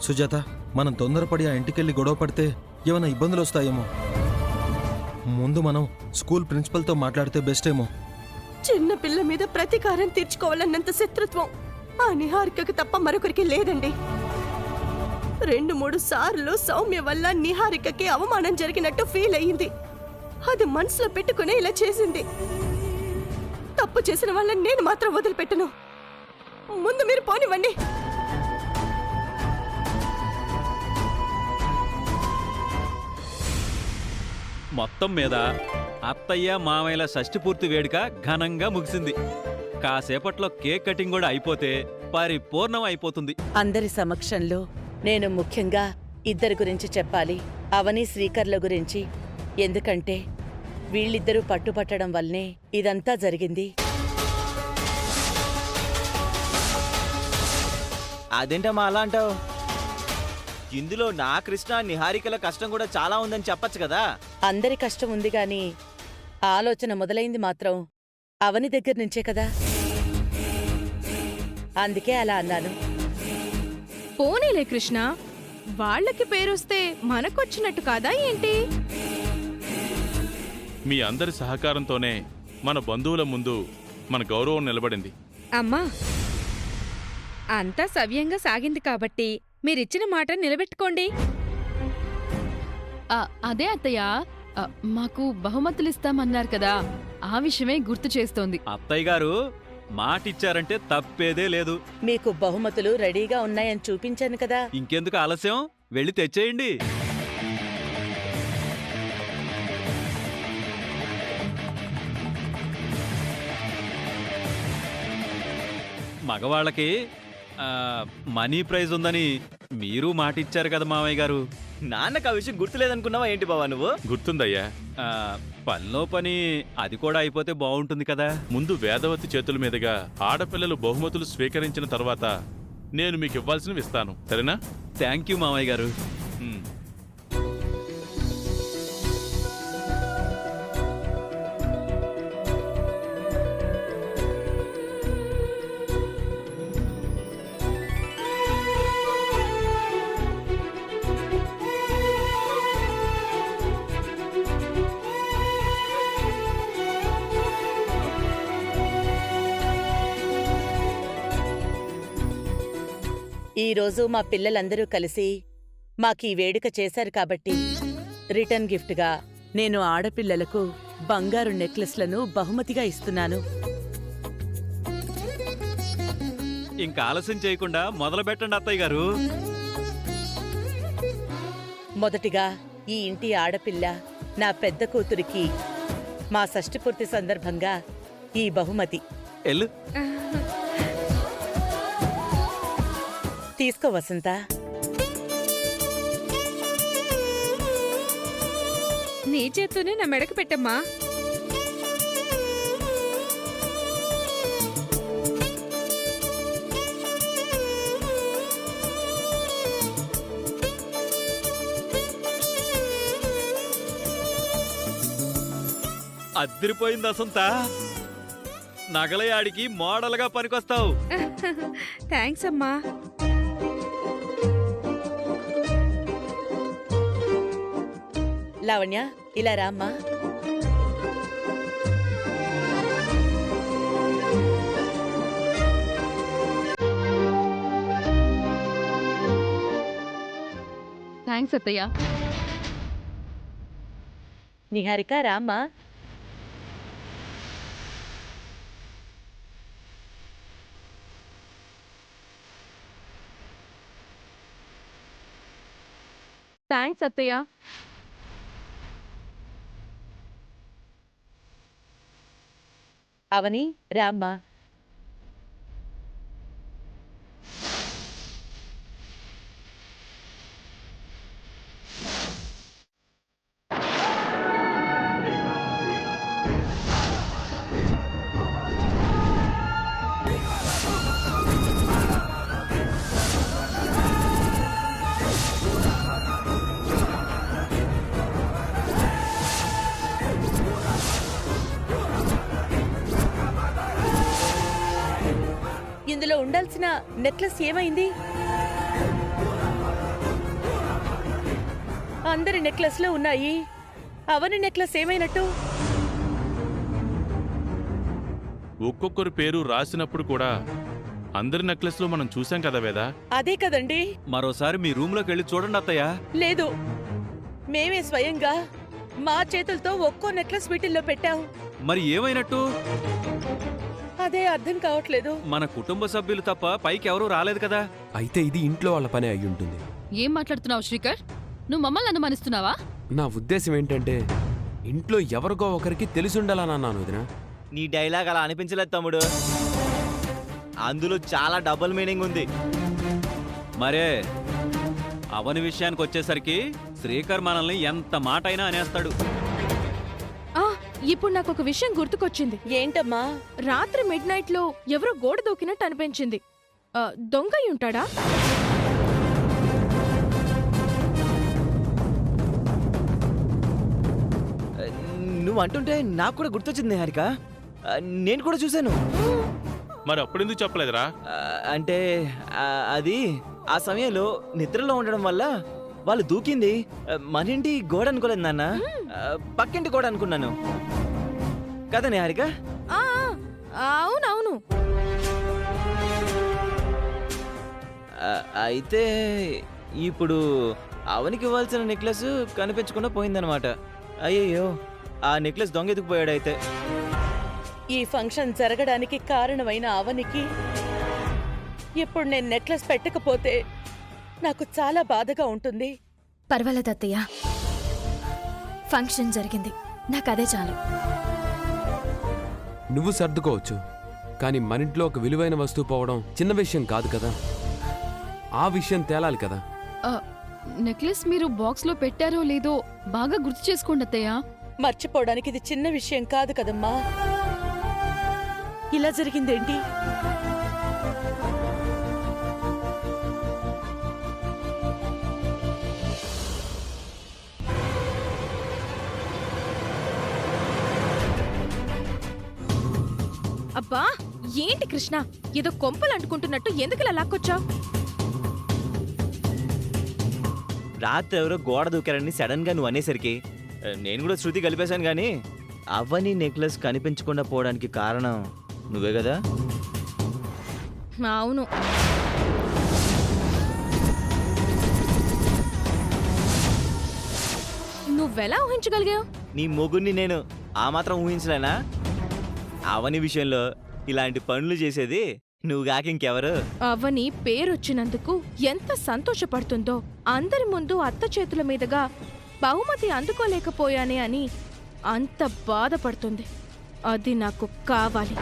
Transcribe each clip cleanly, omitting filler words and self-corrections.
సుజాత, మనం తొందరపడి ఆ ఇంటికెళ్ళి గొడవ పడితే ఏమైనా ఇబ్బందులు వస్తాయేమో. ముందు మనం స్కూల్ ప్రిన్సిపల్తో మాట్లాడితే బెస్ట్ ఏమో. చిన్న పిల్ల మీద ప్రతీకారం తీర్చుకోవాలన్నంత శత్రుత్వం ఆ నిహారికకు తప్ప మరొకరికి లేదండి. 2-3 సార్లు సౌమ్య వల్ల నిహారికకి అవమానం జరిగినట్టు ఫీల్ అయ్యింది. అది మనసులో పెట్టుకునే ఇలా చేసింది. తప్పు చేసిన వాళ్ళని నేను మాత్రం వదిలిపెట్టను. ముందు మీరు పోనివ్వండి. మొత్తం మీద అత్తయ్య మామయ్యల షష్ఠిపూర్తి వేడుక ఘనంగా ముగిసింది. కాసేపట్లో కేక్ కటింగ్ కూడా అయిపోతే పరిపూర్ణం అయిపోతుంది. అందరి సమక్షంలో నేను ముఖ్యంగా ఇద్దరి గురించి చెప్పాలి, అవని శ్రీకర్ల గురించి. ఎందుకంటే వీళ్ళిద్దరూ పట్టుపట్టడం వల్లనే ఇదంతా జరిగింది. అదేంటమ్మా అలా అంటావు? ఇందులో నా కృష్ణ నిహారికల కష్టం కూడా చాలా ఉందని చెప్పచ్చు కదా. అందరి కష్టం ఉంది గాని ఆలోచన మొదలైంది మాత్రం అవని దగ్గర నుంచే కదా. అందుకే అలా అన్నాను. పోనీలే కృష్ణ, వాళ్ళకి పేరొస్తే మనకొచ్చినట్టు కాదా ఏంటి? మీ అందరి సహకారంతోనే మన బంధువుల ముందు మన గౌరవం నిలబడింది. అమ్మా, అంతా సవ్యంగా సాగింది కాబట్టి మీరిచ్చిన మాట నిలబెట్టుకోండి. అదే అత్తయ్య, మాకు బహుమతులిస్తామన్నారు కదా, ఆ విషయమే గుర్తు చేస్తోంది. అత్తయ్య గారు మాటిచ్చారంటే తప్పేదే లేదు. మీకు బహుమతులు రెడీగా ఉన్నాయని చూపించాను కదా. ఇంకెందుకు ఆలస్యం, వెళ్ళి తెచ్చేయండి. మగవాళ్ళకి మనీ ప్రైజ్ ఉందని మీరు మాటిచ్చారు కదా మామయ్య గారు. నాన్నకు ఆ విషయం గుర్తులేదనుకున్నావా ఏంటి బావా నువ్వు? గుర్తుందయ్యా. పనిలో పని అది కూడా అయిపోతే బాగుంటుంది కదా. ముందు వేదవతి చేతుల మీదుగా ఆడపిల్లలు బహుమతులు స్వీకరించిన తర్వాత నేను మీకు ఇవ్వాల్సినవి ఇస్తాను, సరేనా? థ్యాంక్ యూ మామయ్య గారు. ఈరోజు మా పిల్లలందరూ కలిసి మాకీ వేడుక చేశారు కాబట్టి రిటర్న్ గిఫ్ట్గా నేను ఆడపిల్లలకు బంగారు నెక్లెస్లను బహుమతిగా ఇస్తున్నాను. ఇంకా ఆలస్యం చేయకుండా మొదలు పెట్టండి అత్తయ్య గారు. మొదటిగా ఈ ఇంటి ఆడపిల్ల నా పెద్ద కూతురికి మా షష్ఠిపూర్తి సందర్భంగా ఈ బహుమతి. ఎల్లు. తీసుకో వసంత. నీ చేత్తోనే నా మెడకు పెట్టమ్మా. అద్దరిపోయింది వసంత. నగలయాడికి మోడల్గా పనికొస్తావు. థ్యాంక్స్ అమ్మా. లావణ్య, ఇలా రామ్మా. థ్యాంక్స్ అత్తయ్య. నిహారిక, రామ్మా. థ్యాంక్స్ అత్తయ్య. అవని, రామ్మా. ఇందులో ఉండాల్సిన నెక్లెస్ ఏమైంది? అందరి నెక్లెస్లు ఉన్నాయి. అవని నెక్లెస్ ఏమైనట్టు? ఒక్కొక్కరి పేరు రాసినప్పుడు కూడా అందరి నెక్లెస్లో మనం చూసాం కదా వేద. అదే కదండి. మరోసారి మీ రూమ్లోకి వెళ్ళి చూడండి అత్తయ్య. లేదు, మేమే స్వయంగా మా చేతులతో ఒక్కో నెక్లెస్ వీటిల్లో పెట్టాం. మరి ఏమైనట్టు? అదే అర్థం కావట్లేదు. మన కుటుంబ సభ్యులు తప్ప పైకి ఎవరూ రాలేదు కదా. అయితే ఇది ఇంట్లో వాళ్ళ పనే అయి ఉంటుంది. ఏం మాట్లాడుతున్నావు శ్రీకర్? నువ్వు మమ్మల్ని అనుమానిస్తున్నావా? నా ఉద్దేశం ఏంటంటే ఇంట్లో ఎవరికో ఒకరికి తెలిసుండాలని అన్నాను వదినా. నీ డైలాగ్ అలా అనిపించలేదు తమ్ముడు. అందులో చాలా డబుల్ మీనింగ్ ఉంది. మరే అవని విషయానికి వచ్చేసరికి శ్రీకర్ మనల్ని ఎంత మాట అయినా అనేస్తాడు. ఇప్పుడు నాకు ఒక విషయం గుర్తుకొచ్చింది. ఏంటమ్మా? రాత్రి మిడ్ నైట్ లో ఎవరో గోడ దూకినట్టు అనిపించింది. దొంగ అయి ఉంటాడా? నువ్వు అంటుంటే నాకు కూడా గుర్తొచ్చింది నిహారిక. నేను కూడా చూశాను. మరి అప్పుడెందుకు చెప్పలేదురా? అంటే అది ఆ సమయంలో నిద్రలో ఉండడం వల్ల వాళ్ళు దూకింది మన ఇంటి గోడ అనుకోలేదు నాన్న, పక్కింటి గోడ అనుకున్నాను కదా నిహారిక. అవునవును. అయితే ఇప్పుడు అవనికి ఇవ్వాల్సిన నెక్లెస్ కనిపించకుండా పోయిందనమాట. అయ్యయ్యో, ఆ నెక్లెస్ దొంగ ఎత్తుకుపోయాడైతే. ఈ ఫంక్షన్ జరగడానికి కారణమైన అవనికి ఇప్పుడు నేను నెక్లెస్ పెట్టకపోతే నాకు చాలా బాధగా ఉంటుంది. పర్వాలేదు అత్తయ్య, ఫంక్షన్ జరిగింది, నాకదే చాలు. నువ్వు సర్దుకోవచ్చు, కానీ మనింట్లో ఒక విలువైన వస్తువు పోవడం చిన్న విషయం కాదు కదా. ఆ విషయం తేలాలి కదా. నెక్లెస్ మీరు బాక్స్ లో పెట్టారో లేదో బాగా గుర్తు చేసుకోండి అత్తయ్య. మర్చిపోవడానికి ఇది చిన్న విషయం కాదు కదమ్మా. ఇలా జరిగిందేంటి? అబ్బా, ఏంటి కృష్ణ, ఏదో కొంపలు అంటుకుంటున్నట్టు ఎందుకులా లాక్కొచ్చావు? రాత్రి ఎవరో గోడ దూకారని సడన్ గా నువ్వు అనేసరికి నేను కూడా శృతి కలిపేశాను. కానీ అవని నెక్లెస్ కనిపించకుండా పోవడానికి కారణం నువ్వే కదా. అవును. నువ్వెలా ఊహించగలిగావు? నీ మొగుణ్ణి నేను ఆ మాత్రం ఊహించలేనా? అవని విషయంలో ఇలాంటి పనులు చేసేది నువ్వుగాక ఇంకెవరు? అవని పేరొచ్చినందుకు ఎంత సంతోషపడుతుందో, అందరి ముందు అత్త చేతుల మీదుగా బహుమతి అందుకోలేకపోయానే అని అంత బాధపడుతుంది. అది నాకు కావాలి.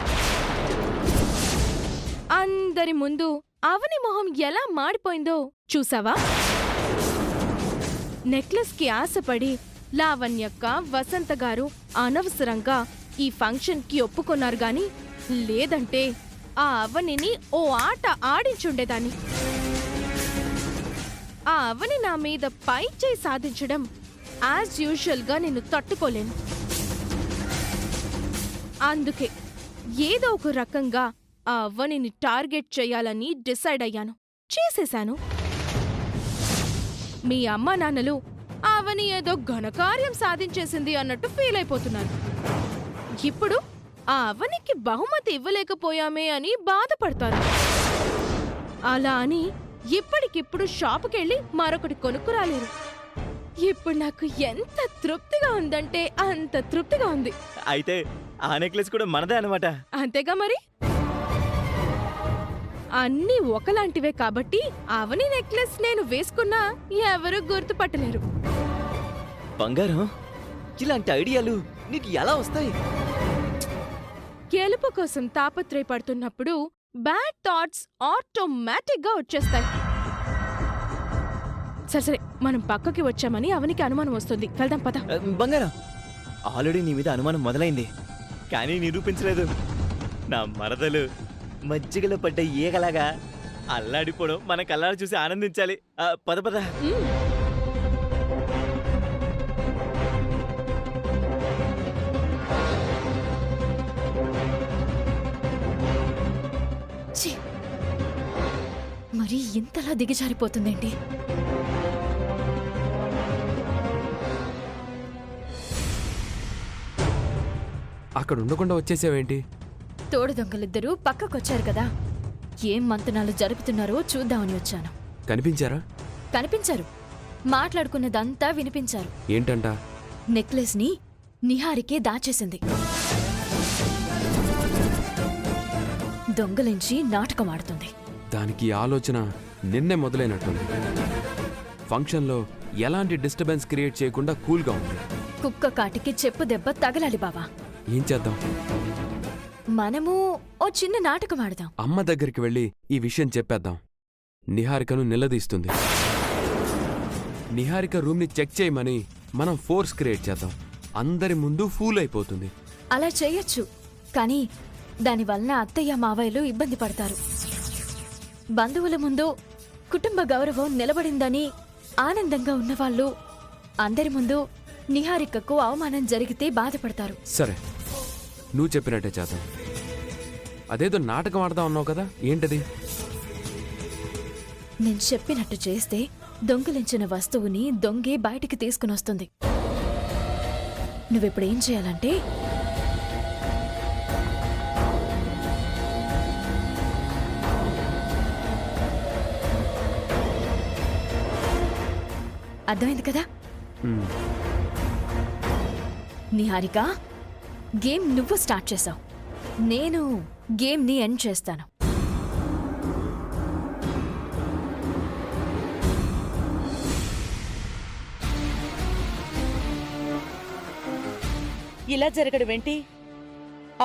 అందరి ముందు అవని మొహం ఎలా మాడిపోయిందో చూసావా? నెక్లెస్కి ఆశపడి లావణ్యక్క, వసంత గారు అనవసరంగా ఈ ఫంక్షన్కి ఒప్పుకున్నారు గాని లేదంటే ఆ అవనిని ఓ ఆట ఆడించుండేదాన్ని. ఆ అవని నా మీద పై చేయి సాధించడం యాజ్ యూజువల్గా నేను తట్టుకోలేను. అందుకే ఏదో ఒక రకంగా ఆ అవనిని టార్గెట్ చేయాలని డిసైడ్ అయ్యాను. చేసేశాను. మీ అమ్మా నాన్నలు అవని ఏదో ఘనకార్యం సాధించేసింది అన్నట్టు ఫీల్ అయిపోతున్నారు. ఇప్పుడు ఆ అవనికి బహుమతి ఇవ్వలేకపోయామే అని బాధపడతారు. అలా అని ఇప్పటికిప్పుడు షాపుకెళ్ళి మరొకటి కొనుక్కురాలేరు. ఇప్పుడు నాకు ఎంత తృప్తిగా ఉందంటే అంత తృప్తిగా ఉంది. అయితే ఆ నెక్లెస్ కూడా మనదే అనమాట. అంతేగా మరి. అన్నీ ఒకలాంటివే కాబట్టి అవని నెక్లెస్ నేను వేసుకున్నా ఎవరూ గుర్తుపట్టలేరు. బంగారం, ఇలాంటి ఐడియాలు నీకు ఎలా వస్తాయి? గెలుపు కోసం తాపత్రయపడుతున్నప్పుడు బ్యాడ్ థాట్స్ ఆటోమేటిక్గా వచ్చేస్తాయి. సరే మనం పక్కకి వచ్చామని అవనికి అనుమానం వస్తుంది. వెళ్దాం పద. బంగారం, ఆల్రెడీ నీ మీద అనుమానం మొదలైంది, కానీ నిరూపించలేదు. నా మరదలు మజ్జిగలో పడ్డ ఈగలాగా అల్లాడిపోవడం మన కళ్ళారు చూసి ఆనందించాలి. పద పద. మరి ఇంతలా దిగజారిపోతుందేంటి? అక్కడ ఉండకుండా వచ్చేసావేంటి? తోడు దొంగలిద్దరూ పక్కకొచ్చారు కదా, ఏం మంతనాలు జరుపుతున్నారో చూద్దామని వచ్చాను. కనిపించారా? కనిపించారు, మాట్లాడుకున్నదంతా వినిపించారు. ఏంటంట? నెక్లెస్ ని నిహారికే దాచేసింది. దొంగలించి నాటకం ఆడుతుంది. దానికి ఆలోచన నిన్నే మొదలైనట్టుంది. ఫంక్షన్లో ఎలాంటి డిస్టర్బెన్స్ క్రియేట్ చేయకుండా కూల్గా ఉంది. కుక్క కాటికి చెప్పు దెబ్బ తగలాలి బావా. ఏం చేద్దాం? మనము ఓ చిన్న నాటకం ఆడదాం. అమ్మ దగ్గరికి వెళ్ళి ఈ విషయం చెప్పేద్దాం. నిహారికను నిలదీస్తుంది. నిహారిక రూమ్ని చెక్ చేయమని మనం ఫోర్స్ క్రియేట్ చేద్దాం. అందరి ముందు ఫూల్ అయిపోతుంది. అలా చేయొచ్చు, కానీ దానివల్ల అత్తయ్య మావయ్యలు ఇబ్బంది పడతారు. బంధువుల ముందు కుటుంబ గౌరవం నిలబడిందని ఆనందంగా ఉన్నవాళ్ళు అందరి ముందు నిహారికకు అవమానం జరిగితే బాధపడతారు. సరే, నువ్వు చెప్పినట్టే చేద్దాం. అదేదో నాటకం ఆడదాం అన్నావు కదా, ఏంటది? నేను చెప్పినట్టు చేస్తే దొంగిలించిన వస్తువుని దొంగే బయటికి తీసుకునొస్తుంది. నువ్విప్పుడేం చేయాలంటే అర్థమైంది కదా? నిహారిక, గేమ్ నువ్వు స్టార్ట్ చేసావు, నేను గేమ్ని ఎండ్ చేస్తాను. ఇలా జరగడమేంటి?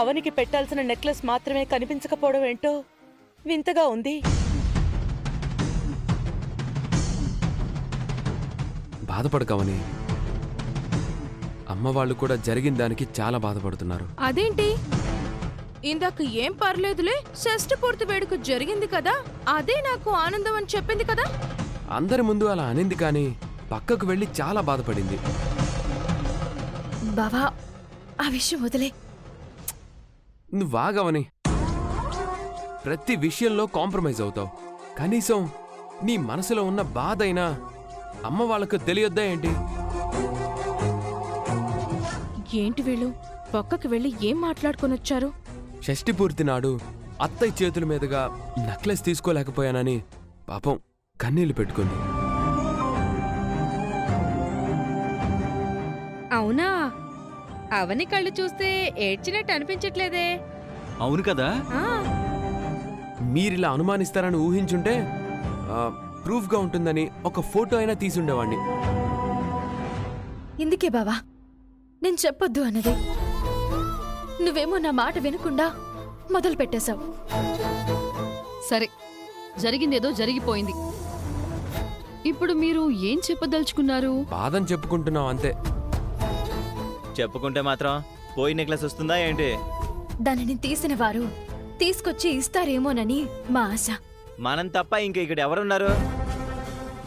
అవనికి పెట్టాల్సిన నెక్లెస్ మాత్రమే కనిపించకపోవడం ఏంటో వింతగా ఉంది. బాధపడకవని. అమ్మ వాళ్ళు కూడా జరిగిన దానికి చాలా బాధపడుతున్నారు. అదేంటి? ఇందాక ఏం పర్లేదులే, షష్ఠ పూర్తి వేడుక జరిగింది కదా, అదే నాకు ఆనందం అని చెప్పింది కదా. అందరి ముందు అలా అనింది, కానీ పక్కకు వెళ్ళి చాలా బాధపడింది. బావా, ఆ విషయం వదిలే. నువ్వాగవని. ప్రతి విషయంలో కాంప్రమైజ్ అవుతావు. కనీసం నీ మనసులో ఉన్న బాధ అయినా అమ్మ వాళ్ళకు తెలియొద్దా ఏంటి? ఏంటి వీళ్ళు పక్కకి వెళ్ళి ఏం మాట్లాడుకొనొచ్చారు? షష్ఠి పూర్తి నాడు అత్తయ్య చేతుల మీదుగా నెక్లెస్ తీసుకోలేకపోయానని పాపం కన్నీళ్లు పెట్టుకుంది. అవునా? అవని కళ్ళు చూస్తే ఏడ్చినట్టు అనిపించట్లేదే. అవును కదా? మీరిలా అనుమానిస్తారని ఊహించుంటే ప్రూఫ్గా ఉంటుందని ఒక ఫోటో అయినా తీసుండేవాణ్ణి. ఇందుకే బావా నేను చెప్పొద్దు అన్నది. నువ్వేమో నా మాట వినకుండా మొదలు పెట్టేశావు. సరే, జరిగిందేదో జరిగిపోయింది. ఇప్పుడు మీరు ఏం చెప్పదలుచుకున్నారు? బాధని చెప్పుకుంటున్నావు అంతే. చెప్పుకుంటే మాత్రం పోయి నెక్లెస్ వస్తుందా ఏంటి? దానిని తీసిన వారు తీసుకొచ్చి ఇస్తారేమోనని మా ఆశ. మనం తప్ప ఇంక ఇక్కడ ఎవరున్నారు?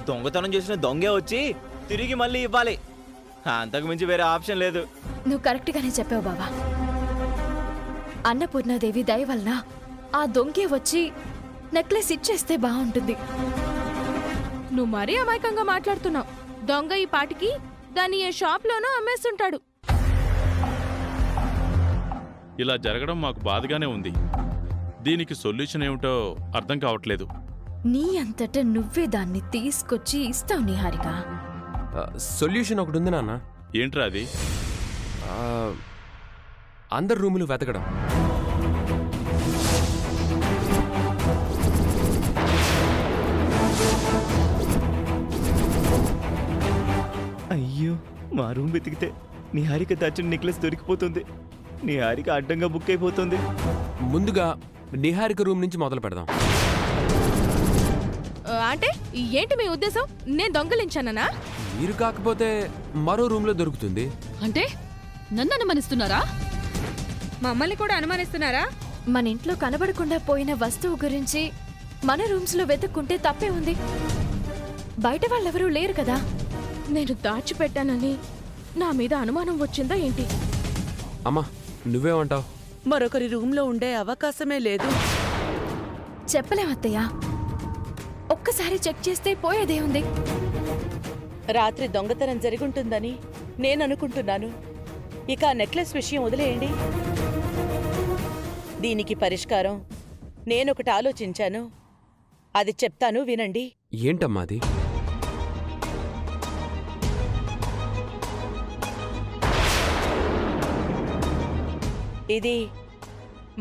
దొంగతనం చేసిన దొంగే వచ్చి తిరిగి మళ్ళీ ఇవ్వాలి. అంతకు మించి వేరే ఆప్షన్ లేదు. నువ్వు కరెక్ట్గానే చెప్పావు బావా. అన్నపూర్ణాదేవి దయ వలన ఆ దొంగే వచ్చి నెక్లెస్ ఇచ్చేస్తే బాగుంటుంది. నువ్వు మరీ అమాయకంగా మాట్లాడుతున్నావు. దొంగ ఈ పాటికి దాన్ని ఏ షాప్లోనో అమ్మేస్తుంటాడు. ఇలా జరగడం మాకు బాధగానే ఉంది. దీనికి సొల్యూషన్ ఏమిటో అర్థం కావట్లేదు. నీ అంతటా నువ్వే దాన్ని తీసుకొచ్చి ఇస్తావు నిహారిక. సొల్యూషన్ ఒకటి ఉంది నాన్న. ఏంట్రా అది? అందరి రూములు వెతకడం. అయ్యో, మా రూమ్ వెతికితే నిహారిక దాచిన నెక్లెస్ దొరికిపోతుంది. నిహారిక అడ్డంగా బుక్ అయిపోతుంది. ముందుగా నిహారిక రూమ్ నుంచి మొదలు పెడదాం. అంటే ఏంటి మీ ఉద్దేశం? నేను దొంగలించానా? మీరు కాకపోతే మరో రూమ్లో దొరుకుతుంది. అంటే నన్ను అనుమానిస్తున్నారా? మమ్మల్ని కూడా అనుమానిస్తున్నారా? మన ఇంట్లో కనబడకుండా పోయిన వస్తువు గురించి మన రూమ్స్ లో వెతుక్కుంటే తప్పే ఉంది. బయట వాళ్ళెవరూ లేరు కదా. నేను దాచిపెట్టానని నా మీద అనుమానం వచ్చిందా ఏంటి? అమ్మా, నువ్వేమంటావు? మరొకరి రూమ్లో ఉండే అవకాశమే లేదు. చెప్పలేమత్తయ్యా. ఒక్కసారి చెక్ చేస్తే పోయేదే ఉంది. రాత్రి దొంగతనం జరిగుంటుందని నేననుకుంటున్నాను. ఇక ఆ నెక్లెస్ విషయం వదిలేయండి. దీనికి పరిష్కారం నేనొకటి ఆలోచించాను. అది చెప్తాను, వినండి. ఏంటమ్మా అది? ఇది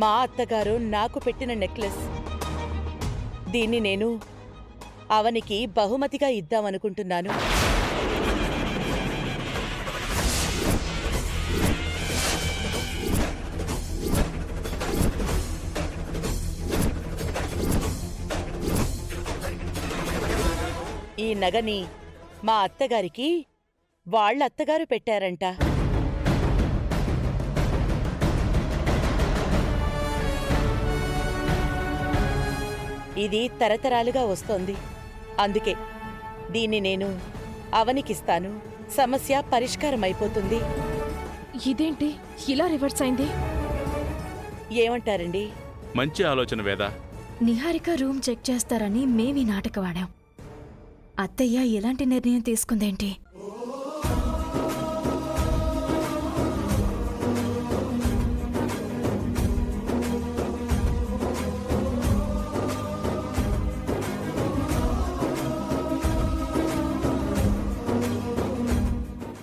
మా అత్తగారు నాకు పెట్టిన నెక్లెస్. దీన్ని నేను అవనికి బహుమతిగా ఇద్దామనుకుంటున్నాను. ఈ నగని మా అత్తగారికి వాళ్ళ అత్తగారు పెట్టారంట. ఇది తరతరాలుగా వస్తోంది. అందుకే దీన్ని నేను అవనికిస్తాను. సమస్య పరిష్కారమైపోతుంది. ఇదేంటి ఇలా రివర్స్ అయింది? ఏమంటారండి? మంచి ఆలోచన వేద. నిహారిక రూమ్ చెక్ చేస్తారని మేమీ నాటకవాడాం. అత్తయ్య ఎలాంటి నిర్ణయం తీసుకుందేంటి?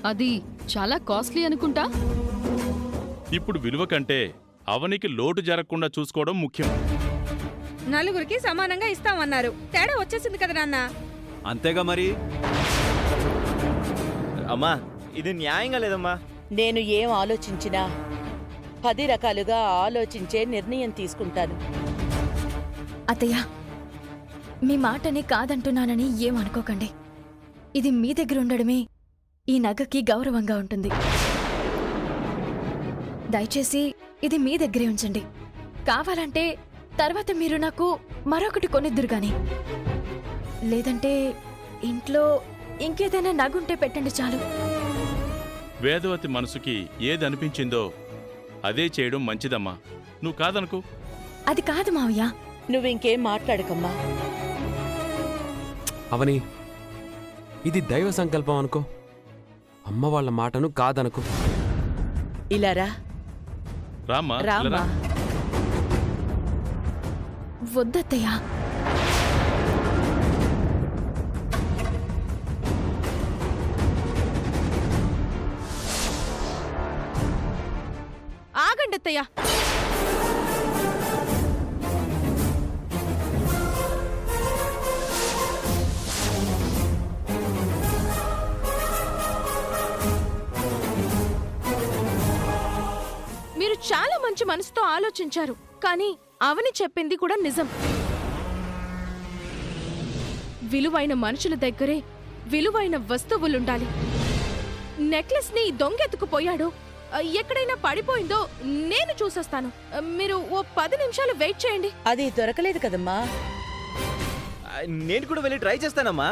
అది చాలా కాస్ట్లీ అనుకుంటా. ఇప్పుడు విలువ కంటే అవనికి లోటు జరగకుండా చూసుకోవడం ముఖ్యం. నలుగురికి సమానంగా ఇస్తామన్నారు. తేడా వచ్చేసింది కదా నాన్న. అంతేగా మరి. అమ్మా ఇది న్యాయంగా లేదమ్మా. నేను ఏం ఆలోచించినా 10 రకాలుగా ఆలోచించే నిర్ణయం తీసుకుంటాను. అత్తయ్య, మీ మాటని కాదంటున్నానని ఏమనుకోకండి. ఇది మీ దగ్గర ఉండడమే ఈ నగకి గౌరవంగా ఉంటుంది. దయచేసి ఇది మీ దగ్గరే ఉంచండి. కావాలంటే తర్వాత మీరు నాకు మరొకటి కొనిద్దురు గాని. లేదంటే ఇంట్లో ఇంకేదైనా నగుంటే పెట్టండి చాలు. వేదవతి మనసుకి ఏది అనిపించిందో అదే చేయడం మంచిదమ్మా. నువ్వు కాదనుకో. అది కాదు మావయ్య. నువ్వింకేం మాట్లాడకమ్మా. అవని, ఇది దైవ సంకల్పం అనుకో. అమ్మ వాళ్ళ మాటను కాదనుకో. ఇలా రా. రామ్మా రామ్మా. ఇలా రా. వద్దత్తయ్యా. ఆగండి అత్తయ్య. మీరు చాలా మంచి మనసుతో ఆలోచించారు, కానీ అవని చెప్పింది కూడా నిజం. విలువైన మనుషుల దగ్గరే విలువైన వస్తువులుండాలి. నెక్లెస్ ని దొంగెత్తుకుపోయాడు, ఎక్కడైనా పడిపోయిందో నేను చూసొస్తాను. మీరు ఓ 10 నిమిషాలు వెయిట్ చేయండి. అది దొరకలేదు కదమ్మా. నేను కూడా వెళ్ళి ట్రై చేస్తానమ్మా.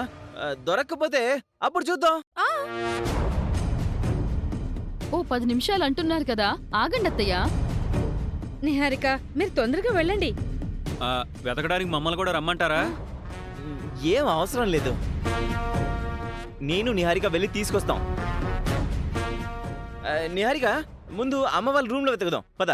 దొరక్కపోతే అప్పుడు చూద్దాం. ఓ 10 నిమిషాలు అంటున్నారు కదా, ఆగండి అత్తయ్య. నిహారిక, మీరు తొందరగా వెళ్ళండి. వెతకడానికి మమ్మల్ని కూడా రమ్మంటారా? ఏం అవసరం లేదు. నేను నిహారిక వెళ్ళి తీసుకొస్తాం. నిహారిక, ముందు అమ్మ వాళ్ళ రూమ్ లో వెతుకుదాం పద.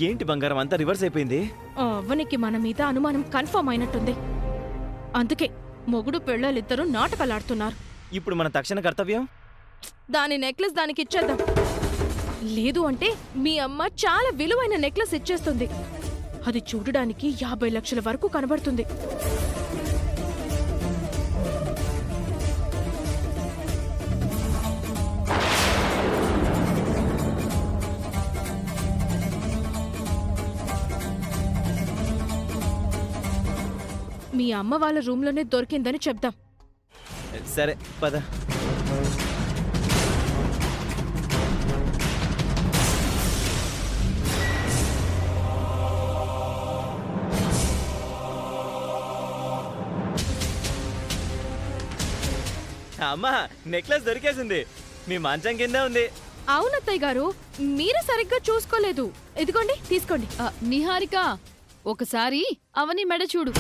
ఏంటి బంగారం అంతా రివర్స్ అయిపోయింది? అవ్వనికి మన మీద అనుమానం కన్ఫర్మ్ అయినట్టుంది. అందుకే మొగుడు పెళ్ళాలిద్దరూ నాటకాలాడుతున్నారు. ఇప్పుడు మన తక్షణ కర్తవ్యం దాని నెక్లెస్ దానికి ఇచ్చేద్దాం. లేదు అంటే మీ అమ్మ చాలా విలువైన నెక్లెస్ ఇచ్చేస్తుంది. అది చూడడానికి 50 లక్షల వరకు కనబడుతుంది. మీ అమ్మ వాళ్ళ రూమ్లోనే దొరికిందని చెప్దాం. సరే పద. అమ్మా, నెక్లెస్ దొరికేసింది. మీ మంచం కింద ఉంది. అవునత్తయ్య గారు, మీరు సరిగ్గా చూసుకోలేదు. ఇదిగోండి, తీసుకోండి. నిహారిక, ఒకసారి అవని మెడ చూడు.